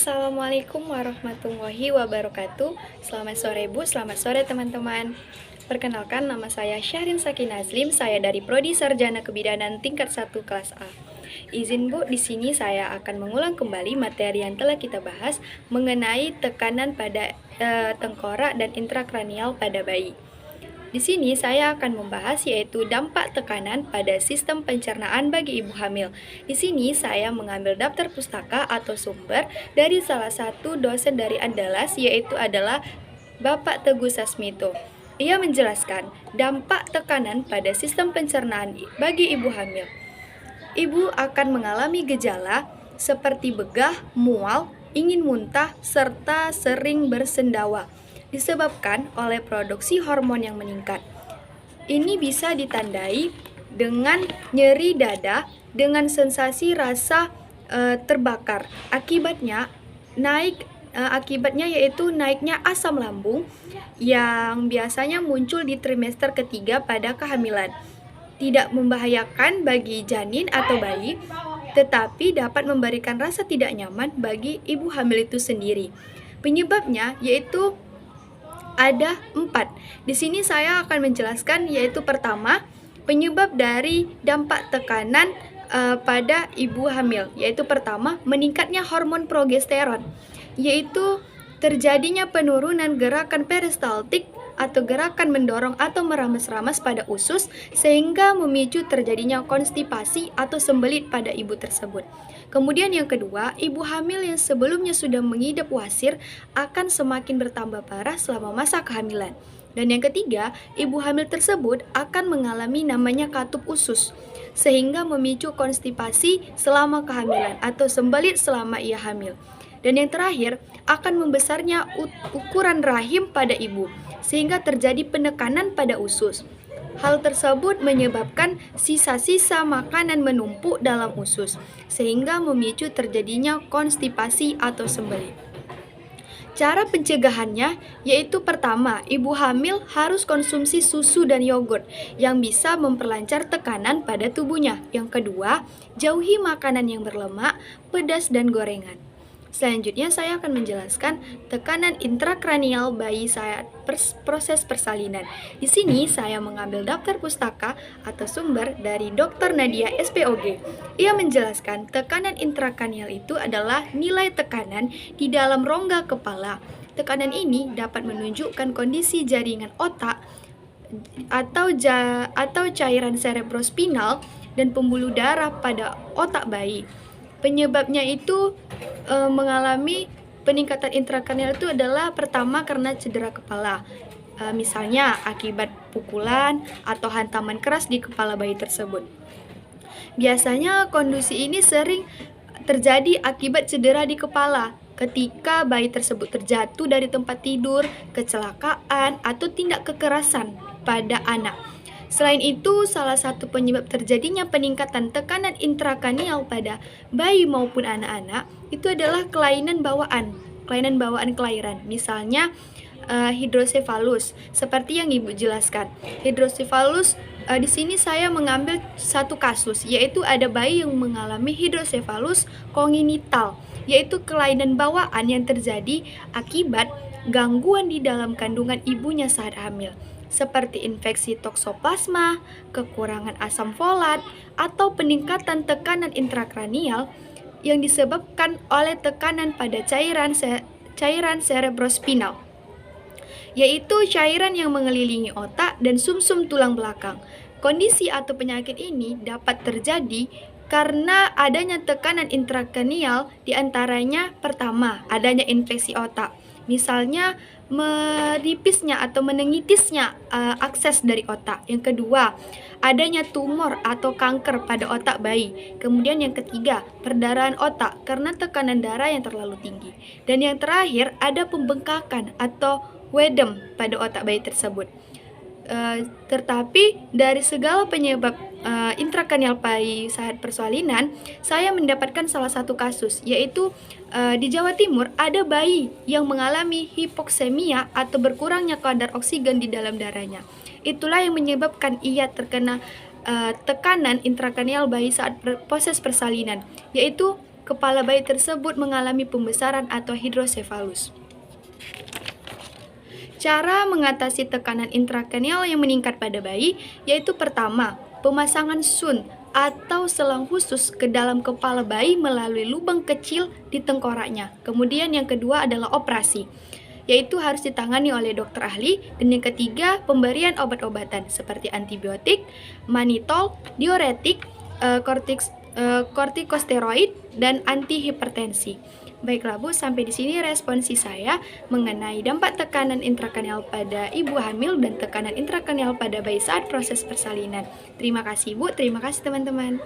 Assalamualaikum warahmatullahi wabarakatuh. Selamat sore Bu, selamat sore teman-teman. Perkenalkan, nama saya Syahrin Sakin Azlim. Saya dari Prodi Sarjana Kebidanan tingkat 1 kelas A. Izin Bu, di sini saya akan mengulang kembali materi yang telah kita bahas mengenai tekanan pada tengkorak dan intrakranial pada bayi. Di sini saya akan membahas yaitu dampak tekanan pada sistem pencernaan bagi ibu hamil. Di sini saya mengambil daftar pustaka atau sumber dari salah satu dosen dari Andalas, yaitu adalah Bapak Teguh Sasmito. Ia menjelaskan dampak tekanan pada sistem pencernaan bagi ibu hamil. Ibu akan mengalami gejala seperti begah, mual, ingin muntah, serta sering bersendawa disebabkan oleh produksi hormon yang meningkat. Ini bisa ditandai dengan nyeri dada dengan sensasi rasa terbakar. Akibatnya yaitu naiknya asam lambung yang biasanya muncul di trimester ketiga pada kehamilan. Tidak membahayakan bagi janin atau bayi, tetapi dapat memberikan rasa tidak nyaman bagi ibu hamil itu sendiri. Penyebabnya yaitu ada 4. Di sini saya akan menjelaskan yaitu pertama, penyebab dari dampak tekanan pada ibu hamil, yaitu pertama, meningkatnya hormon progesteron, yaitu terjadinya penurunan gerakan peristaltik atau gerakan mendorong atau merames-rames pada usus sehingga memicu terjadinya konstipasi atau sembelit pada ibu tersebut. Kemudian yang kedua, ibu hamil yang sebelumnya sudah mengidap wasir akan semakin bertambah parah selama masa kehamilan. Dan yang ketiga, ibu hamil tersebut akan mengalami namanya katup usus sehingga memicu konstipasi selama kehamilan atau sembelit selama ia hamil. Dan yang terakhir, akan membesarnya ukuran rahim pada ibu, sehingga terjadi penekanan pada usus. Hal tersebut menyebabkan sisa-sisa makanan menumpuk dalam usus, sehingga memicu terjadinya konstipasi atau sembelit. Cara pencegahannya yaitu pertama, ibu hamil harus konsumsi susu dan yogurt yang bisa memperlancar tekanan pada tubuhnya. Yang kedua, jauhi makanan yang berlemak, pedas, dan gorengan. Selanjutnya saya akan menjelaskan tekanan intrakranial bayi saat proses persalinan. Di sini saya mengambil daftar pustaka atau sumber dari Dr. Nadia SPOG. Ia menjelaskan tekanan intrakranial itu adalah nilai tekanan di dalam rongga kepala. Tekanan ini dapat menunjukkan kondisi jaringan otak atau cairan cerebrospinal dan pembuluh darah pada otak bayi. Penyebabnya itu mengalami peningkatan intrakranial itu adalah pertama karena cedera kepala, misalnya akibat pukulan atau hantaman keras di kepala bayi tersebut. Biasanya kondisi ini sering terjadi akibat cedera di kepala ketika bayi tersebut terjatuh dari tempat tidur, kecelakaan, atau tindak kekerasan pada anak. Selain itu, salah satu penyebab terjadinya peningkatan tekanan intrakranial pada bayi maupun anak-anak itu adalah kelainan bawaan kelahiran. Misalnya hidrosefalus, seperti yang Ibu jelaskan. Hidrosefalus di sini saya mengambil satu kasus, yaitu ada bayi yang mengalami hidrosefalus kongenital, yaitu kelainan bawaan yang terjadi akibat gangguan di dalam kandungan ibunya saat hamil, seperti infeksi toksoplasma, kekurangan asam folat, atau peningkatan tekanan intrakranial yang disebabkan oleh tekanan pada cairan cerebrospinal, yaitu cairan yang mengelilingi otak dan sumsum tulang belakang. Kondisi atau penyakit ini dapat terjadi karena adanya tekanan intrakranial, diantaranya pertama, adanya infeksi otak, misalnya menipisnya atau menengitisnya akses dari otak. Yang kedua, adanya tumor atau kanker pada otak bayi. Kemudian yang ketiga, perdarahan otak karena tekanan darah yang terlalu tinggi. Dan yang terakhir, ada pembengkakan atau wedem pada otak bayi tersebut. Tetapi dari segala penyebab intrakranial bayi saat persalinan, saya mendapatkan salah satu kasus, yaitu di Jawa Timur ada bayi yang mengalami hipoksemia atau berkurangnya kadar oksigen di dalam darahnya. Itulah yang menyebabkan ia terkena tekanan intrakranial bayi saat proses persalinan, yaitu kepala bayi tersebut mengalami pembesaran atau hidrosefalus. Cara mengatasi tekanan intrakranial yang meningkat pada bayi yaitu pertama, pemasangan sun atau selang khusus ke dalam kepala bayi melalui lubang kecil di tengkoraknya. Kemudian yang kedua adalah operasi, yaitu harus ditangani oleh dokter ahli. Dan yang ketiga, pemberian obat-obatan seperti antibiotik, manitol, diuretik, kortikosteroid, dan antihipertensi. Baiklah Bu, sampai di sini responsi saya mengenai dampak tekanan intrakranial pada ibu hamil dan tekanan intrakranial pada bayi saat proses persalinan. Terima kasih Bu, terima kasih teman-teman.